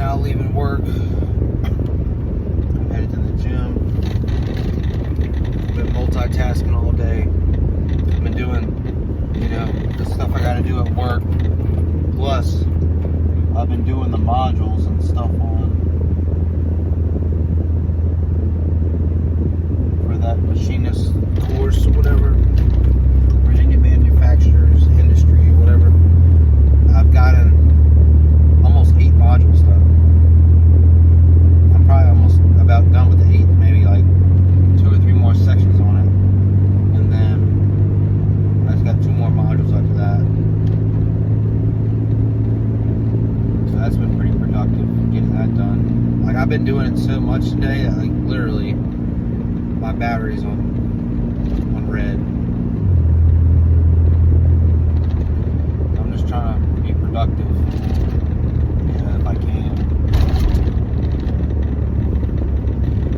now leaving work. I'm headed to the gym. I've been multitasking all day. I've been doing, the stuff I gotta do at work. Plus, I've been doing the modules and stuff for that machinist course or whatever. Virginia Manufacturers Industry, whatever. I've gotten almost 8 modules done. I'm probably almost about done with the 8th, maybe like 2 or 3 more sections on it. And then I just got 2 more modules after that. So that's been pretty productive getting that done. Like, I've been doing it so much today that, like, literally my battery's on red. I'm just trying to be productive. If I can.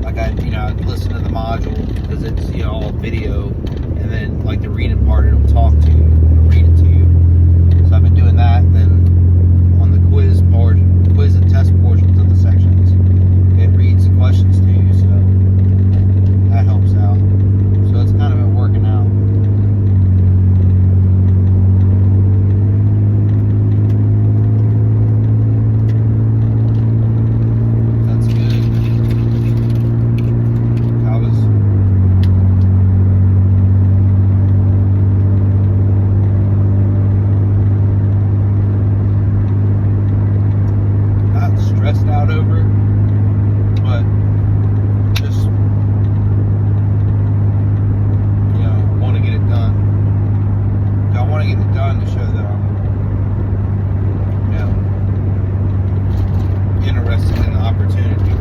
Like I listen to the module because it's all video, and then like the reading part it'll talk to you, it'll read it to you. So I've been doing that. Then on the quiz and test portions of the sections, it reads the questions to you, so that helps out. So it's kind of been working out. Stressed out over it, but just want to get it done. I want to get it done to show that I'm interested in the opportunity.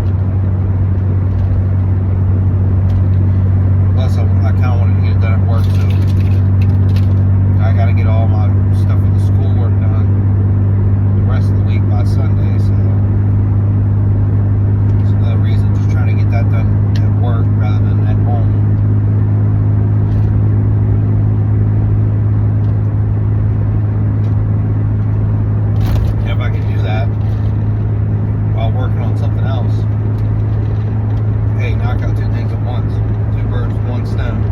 Plus, I kind of wanted to get it done at work, so I got to get all my stuff for the schoolwork done the rest of the week by Sunday, so reason, just trying to get that done at work rather than at home. And if I can do that while working on something else, hey, knock out 2 things at once. 2 birds with 1 stone.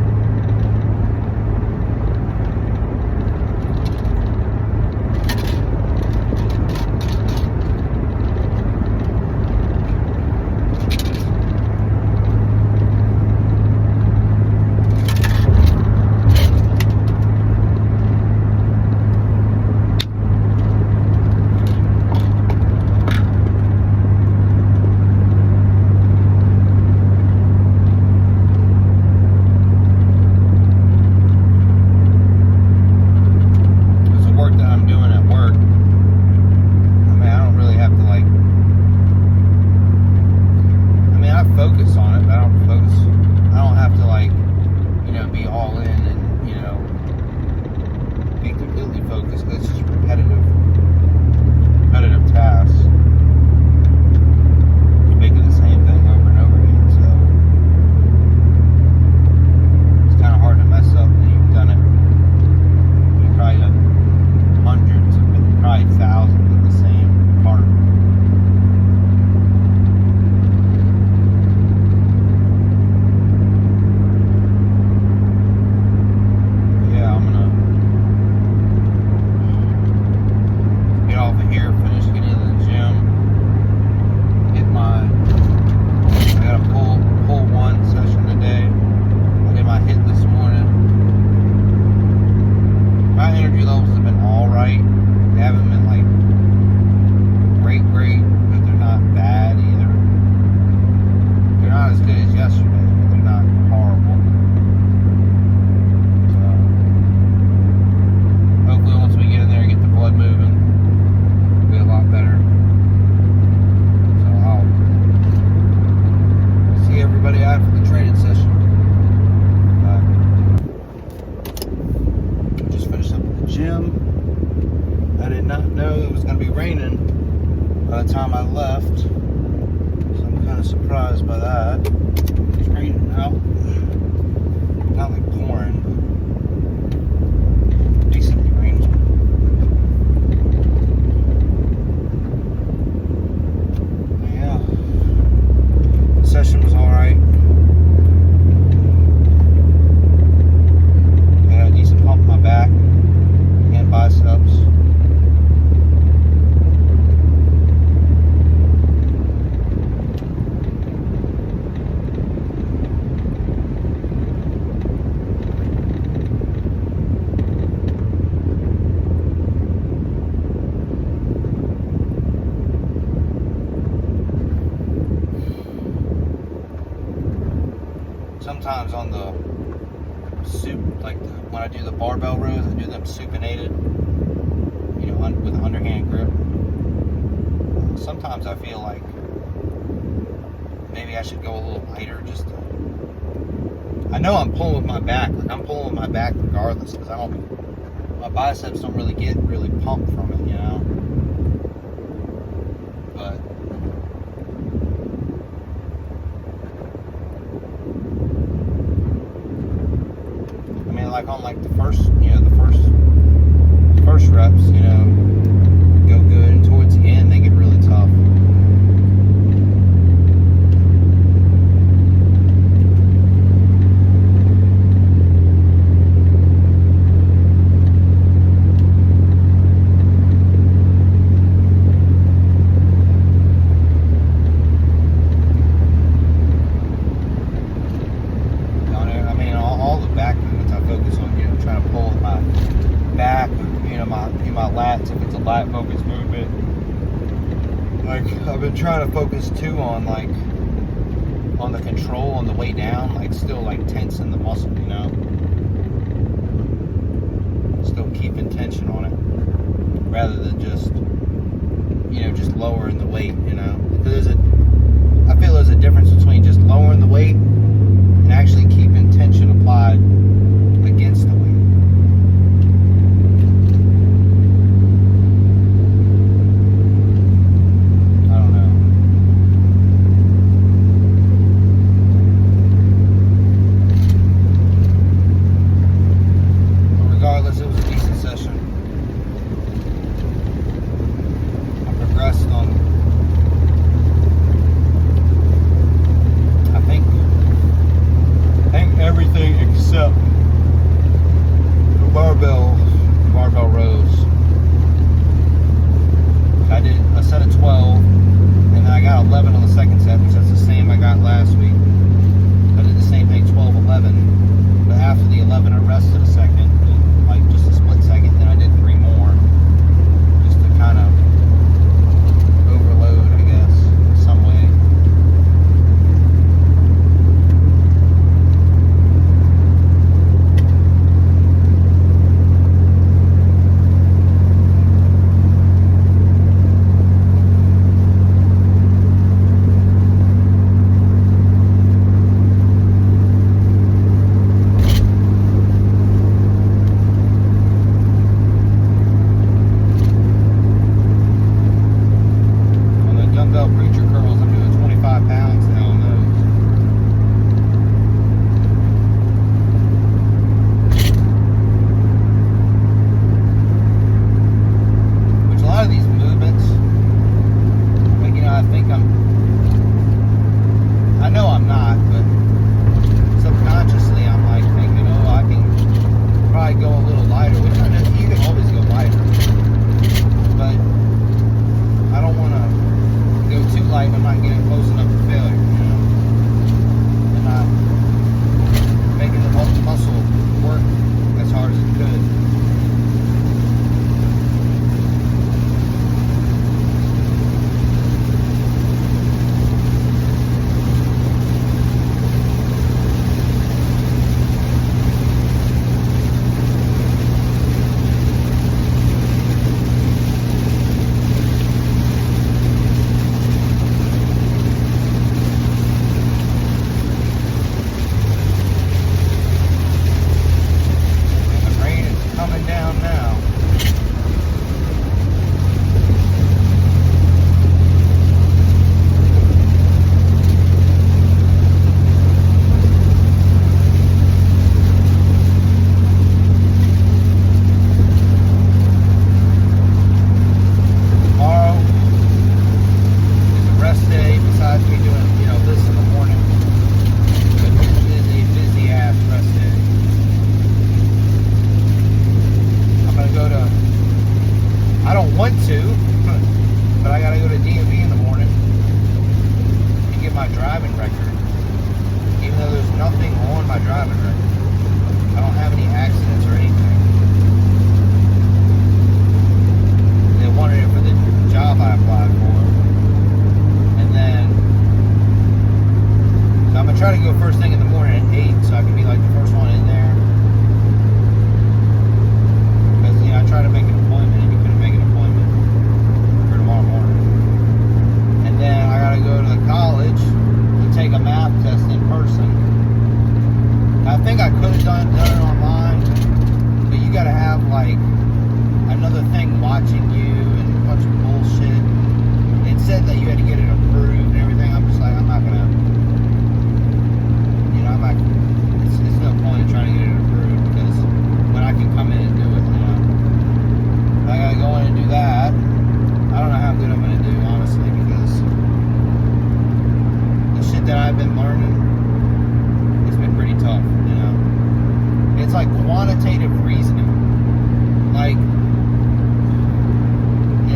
Focus on it, but I don't have to be all in and be completely focused, because it's just repetitive tasks. You're making the same thing over and over again, so it's kind of hard to mess up when you've done it. You've probably done hundreds, probably thousands of the same part. I did not know it was going to be raining by the time I left, so I'm kind of surprised by that. It's raining out, not like pouring, but decently raining. sometimes on the when I do the barbell rows, I do them supinated, with an underhand grip. Sometimes I feel like maybe I should go a little lighter I know I'm pulling with my back. Like, I'm pulling with my back regardless, because my biceps don't really get really pumped from it, But I mean, like on the first reps, go good, and towards the end they get really tough. My lats, if it's a lat focused movement. Like, I've been trying to focus too on on the control on the way down, still tensing the muscle, still keeping tension on it rather than just lowering the weight, because I feel there's a difference between just lowering the weight and actually keeping tension applied against the weight. Barbell rows. I did a set of 12, and then I got 11 on the second set, which is the same I got last week. I did the same thing, 12, 11, but after the 11 I rested a second, just a split second, then I did 3 more, just to kind of overload, I guess, in some way. Try to go first thing in the morning at 8. said that you had to get it approved and everything. I'm just like, I'm not gonna, you know, I'm not. It's no point in trying to get it approved because when I can come in and do it, you know, I gotta go in and do that. I don't know how good I'm gonna do, honestly, because the shit that I've been learning, it's been pretty tough, you know. It's like quantitative reasoning, like.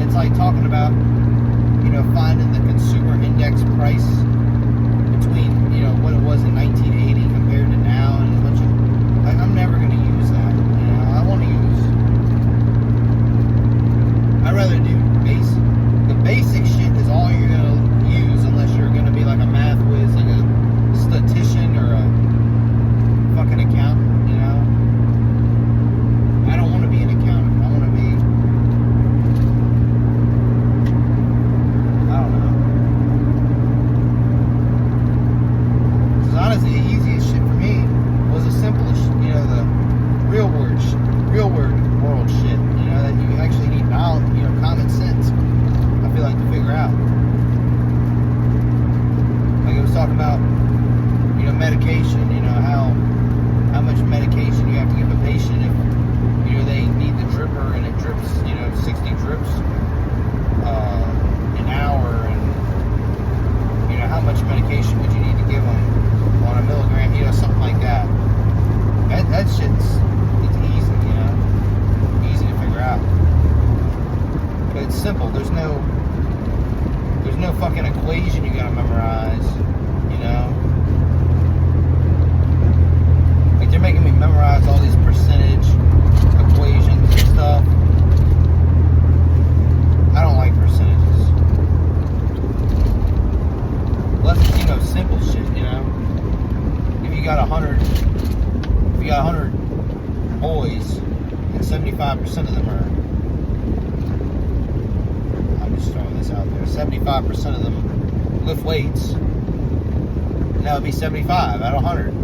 It's like talking about, you know, finding the consumer index price between, you know, what it was in 1980 compared to now, and a bunch of, like, I'm never going to use that, you know. I want to use, I'd rather do the basic shit is all you're going to use unless you're going to be like a math whiz, like a statistician or a fucking accountant, you know. I don't want to be an accountant. I want to be, honestly, the easiest shit for me was the simplest, you know, the real world shit, you know, that you actually need knowledge, you know, common sense, I feel like, to figure out. Like it was talking about, you know, medication, you know, how much medication you have to give a patient if, you know, they need the dripper and it drips, you know, 60 drips an hour, and, you know, how much medication would you need to give them on a milligram, you know, something like that. That shit's, it's easy, you know, easy to figure out. But it's simple. There's no fucking equation you gotta memorize, you know. Like they're making me memorize all these percentage equations and stuff. I don't like percentages. Unless it's, you know, simple shit, you know. If you got 100 boys and 75% of them are, I'm just throwing this out there, 75% of them lift weights, and that would be 75 out of 100.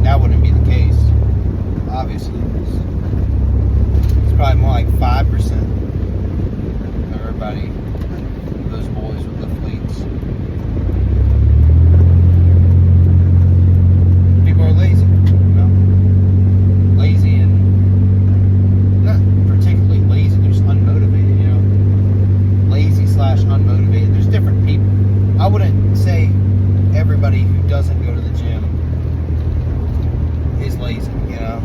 That wouldn't be the case, obviously. It's probably more like 5% of everybody, those boys would lift weights. People are lazy, you know? Lazy, and not particularly lazy, they're just unmotivated, you know? Lazy / unmotivated. There's different people. I wouldn't say everybody who doesn't go to the gym is lazy, you know?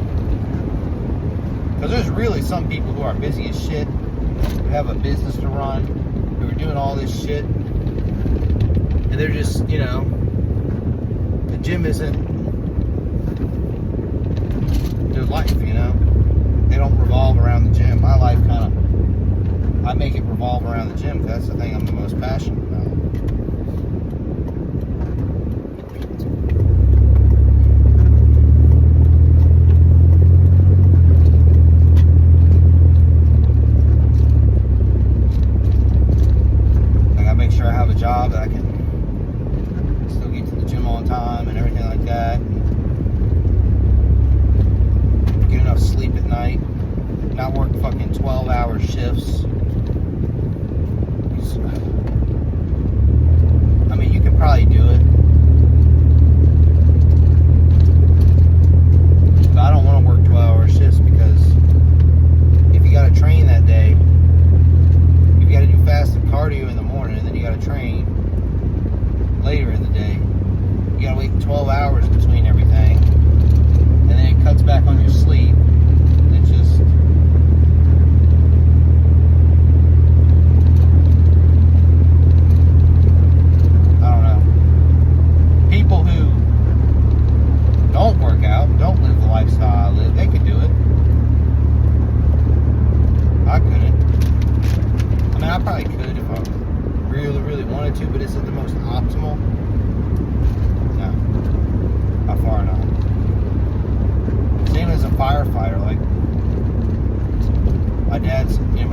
Because there's really some people who are busy as shit, who have a business to run, who are doing all this shit, and they're just, you know, the gym isn't their life, you know. They don't revolve around the gym. My life kind of, I make it revolve around the gym because that's the thing I'm the most passionate about. I have a job that I can still get to the gym on time and everything like that. Get enough sleep at night. Not work fucking 12-hour shifts. I mean, you can probably do it. But I don't want to work 12-hour shifts because if you got to train that day, you got to do fasted cardio in the morning, and then you got to train later in the day. You got to wait 12 hours between everything, and then it cuts back on your sleep. It's just, I don't know. People who don't work out, don't live the lifestyle I live, they could do it. I couldn't. I mean, I probably could if I really, really wanted to, but is it the most optimal? No. By far not. Same as a firefighter. Like, my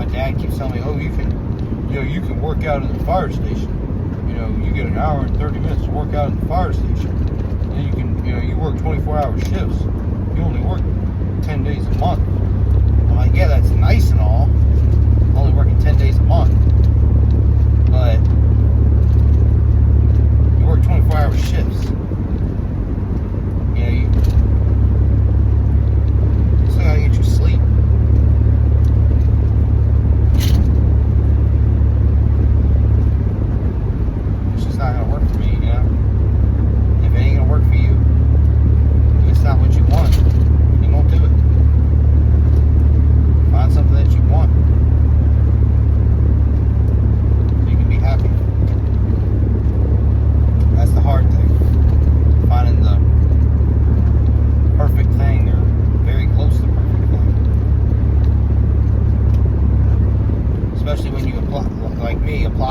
dad keeps telling me, oh, you can work out in the fire station. You know, you get an hour and 30 minutes to work out in the fire station. And then you can, you work 24-hour shifts. You only work 10 days a month. I'm like, yeah, that's nice and all.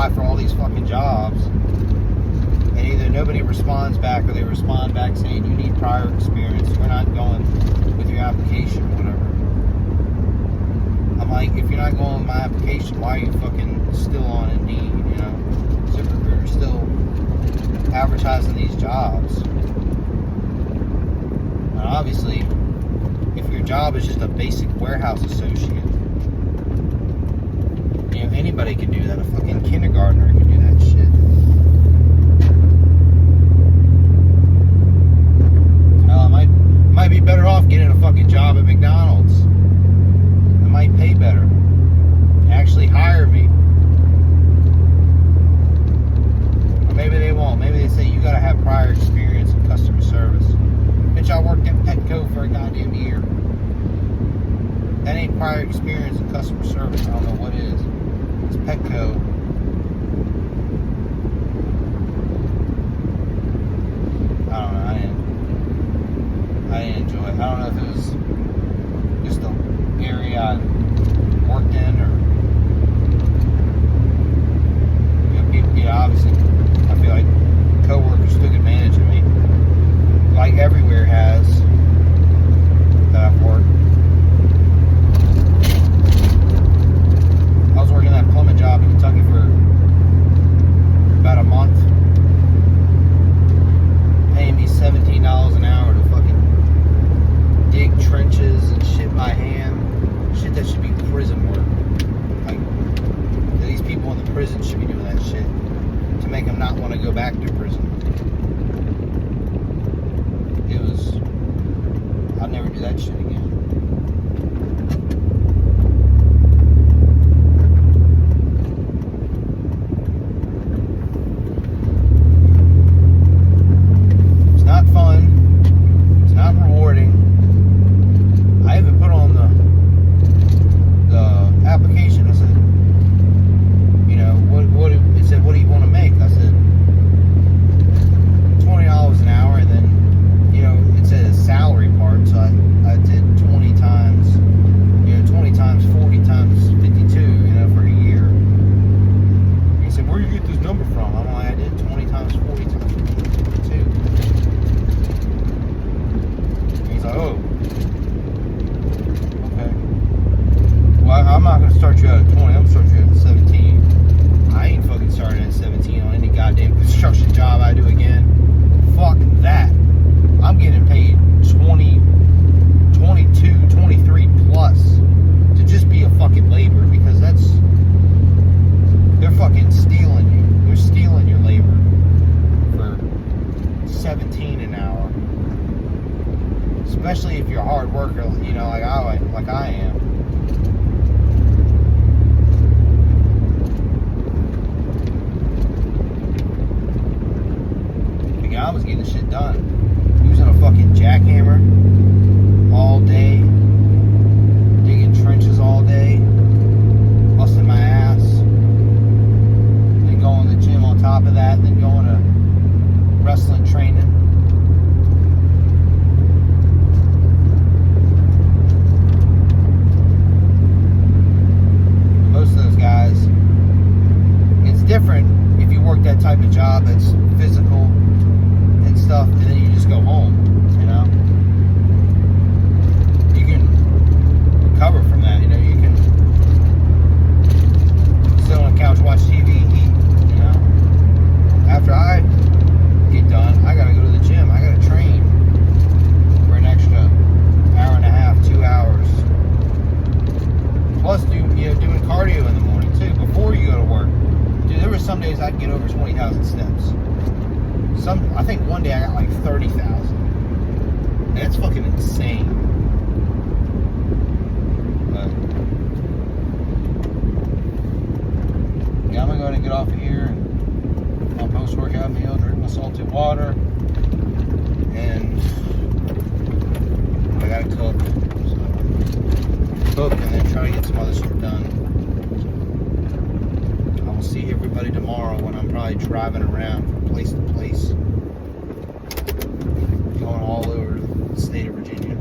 apply for all these fucking jobs, and either nobody responds back or they respond back saying you need prior experience. We're not going with your application or whatever. I'm like, if you're not going with my application, why are you fucking still on Indeed? You know, ZipRecruiter still advertising these jobs. And obviously, if your job is just a basic warehouse associate, you know, anybody can do that. A fucking kindergartner can do that shit. Hell, I might be better off getting a fucking job at McDonald's. It might pay better. Actually hire me. Or maybe they won't. Maybe they say you gotta have prior experience in customer service. Bitch, I worked at Petco for a goddamn year. That ain't prior experience in customer service. I don't know what is. It's Petco. I don't know. I didn't enjoy it. I don't know if it was just the area I worked in, or you know, people. Yeah, obviously, I feel like coworkers took advantage of me, like everywhere has that I've worked. I was working that plumbing job in Kentucky for about a month, paying me $17 an hour to fucking dig trenches and shit by hand. Shit that should be prison work. Like, these people in the prison should be doing that shit to make them not want to go back to prison. It was, I'd never do that shit again. It's not fun. It's not rewarding. I even put on the application. I said, you know, what it said, what do you want to make? I said $20 an hour, and then, you know, it said a salary part, so I did 20 times, you know, 20 times 40 times 52, you know, for a year. He said, where do you get this number from? I'm like, I did 20 times 40 times 52. And he's like, oh, okay. Well, I'm not going to start you out at 20, I'm going to start you at 17. I ain't fucking starting at 17 on any goddamn construction job I do again. Fuck that. I'm getting paid 20, 22, 23 plus to just be a fucking laborer, because they're fucking stealing you. They're stealing your labor for 17 an hour. Especially if you're a hard worker, you know, like I am. I was getting shit done. Using a fucking jackhammer all day, digging trenches all day, busting my ass, then going to the gym on top of that, then going to wrestling training. Most of those guys, it's different if you work that type of job that's physical and stuff, and then you just go home, you know. You can recover from that, you know. You can sit on the couch, watch TV, eat, you know. After I get done, I gotta go to the gym. I gotta train for an extra hour and a half, 2 hours. Plus, doing cardio in the morning too before you go to work. Dude, there were some days I'd get over 20,000 steps. I think one day I got like 30,000. That's fucking insane. But yeah, I'm gonna go ahead and get off of here and my post-workout meal, drink my salted water, and I gotta cook. So cook and then try to get some other shit done. I will see everybody tomorrow when I'm probably driving around from place to place, going all over the state of Virginia.